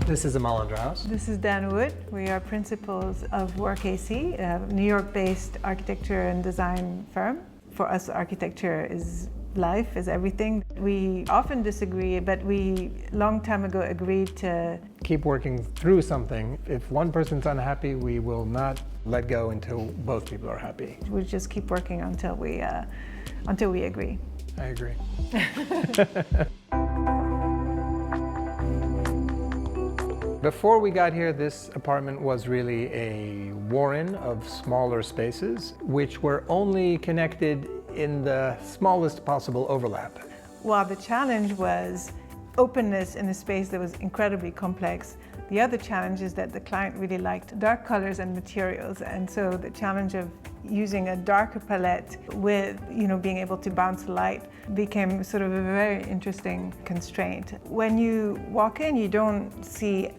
This is Amale Andraos. This is Dan Wood. We are principals of WORKac, a New York-based architecture and design firm. For us, architecture is life, is everything. We often disagree, but we long time ago agreed to keep working through something. If one person's unhappy, we will not let go until both people are happy. We just keep working until we agree. I agree. Before we got here, this apartment was really a warren of smaller spaces, which were only connected in the smallest possible overlap. While the challenge was openness in a space that was incredibly complex, the other challenge is that the client really liked dark colors and materials, and so the challenge of using a darker palette with, being able to bounce light became sort of a very interesting constraint. When you walk in, you don't see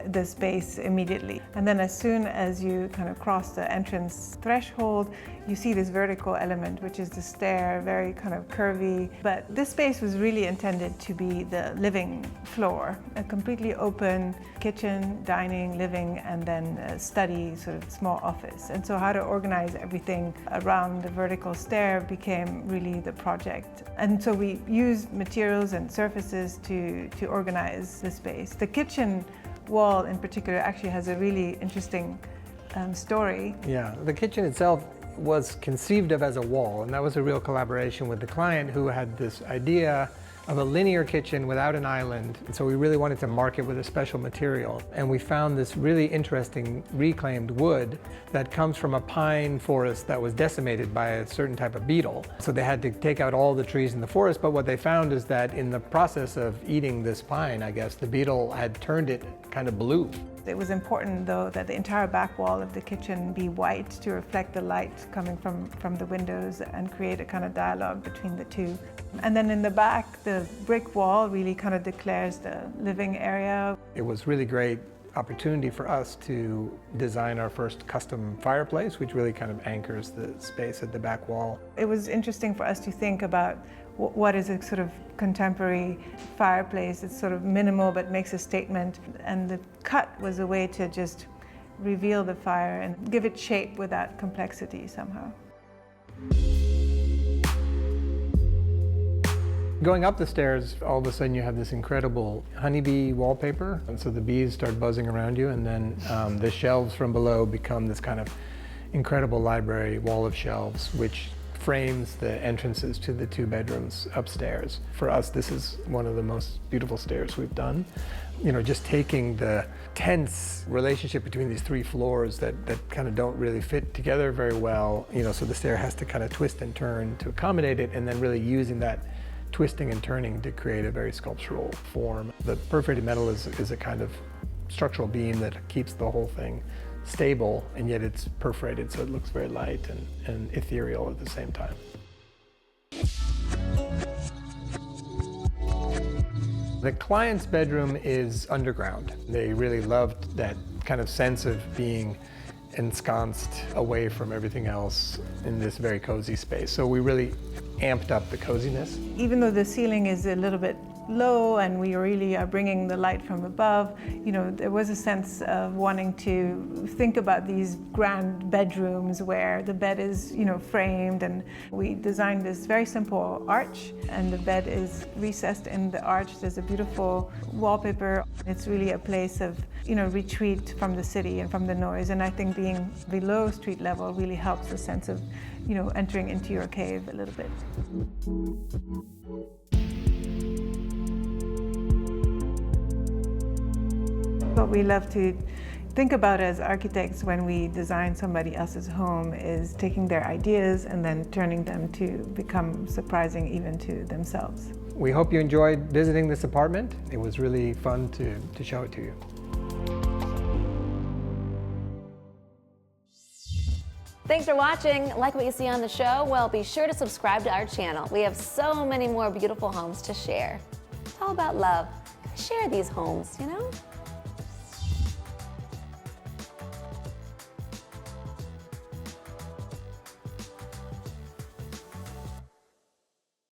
the space immediately. And then as soon as you kind of cross the entrance threshold, you see this vertical element, which is the stair, very kind of curvy. But this space was really intended to be the living floor, a completely open kitchen, dining, living, and then a study, sort of small office. And so how to organize everything around the vertical stair became really the project. And so we used materials and surfaces to organize the space. The kitchen wall in particular actually has a really interesting story. Yeah, the kitchen itself was conceived of as a wall, and that was a real collaboration with the client who had this idea of a linear kitchen without an island. And so we really wanted to mark it with a special material. And we found this really interesting reclaimed wood that comes from a pine forest that was decimated by a certain type of beetle. So they had to take out all the trees in the forest, but what they found is that in the process of eating this pine, I guess, the beetle had turned it kind of blue. It was important, though, that the entire back wall of the kitchen be white to reflect the light coming from the windows and create a kind of dialogue between the two. And then in the back, the brick wall really kind of declares the living area. It was really great opportunity for us to design our first custom fireplace, which really kind of anchors the space at the back wall. It was interesting for us to think about what is a sort of contemporary fireplace. It's sort of minimal but makes a statement, and the cut was a way to just reveal the fire and give it shape without complexity somehow. Going up the stairs, all of a sudden you have this incredible honeybee wallpaper, and so the bees start buzzing around you, and then the shelves from below become this kind of incredible library wall of shelves, which frames the entrances to the two bedrooms upstairs. For us, this is one of the most beautiful stairs we've done. Just taking the tense relationship between these three floors that kind of don't really fit together very well, so the stair has to kind of twist and turn to accommodate it, and then really using that twisting and turning to create a very sculptural form. The perforated metal is a kind of structural beam that keeps the whole thing stable, and yet it's perforated, so it looks very light and ethereal at the same time. The client's bedroom is underground. They really loved that kind of sense of being ensconced away from everything else in this very cozy space. So we really amped up the coziness. Even though the ceiling is a little bit low and we really are bringing the light from above, there was a sense of wanting to think about these grand bedrooms where the bed is, framed, and we designed this very simple arch, and the bed is recessed in the arch. There's a beautiful wallpaper. It's really a place of, retreat from the city and from the noise, and I think being below street level really helps the sense of, entering into your cave a little bit. What we love to think about as architects when we design somebody else's home is taking their ideas and then turning them to become surprising even to themselves. We hope you enjoyed visiting this apartment. It was really fun to show it to you. Thanks for watching. Like what you see on the show? Well, be sure to subscribe to our channel. We have so many more beautiful homes to share. It's all about love. Share these homes,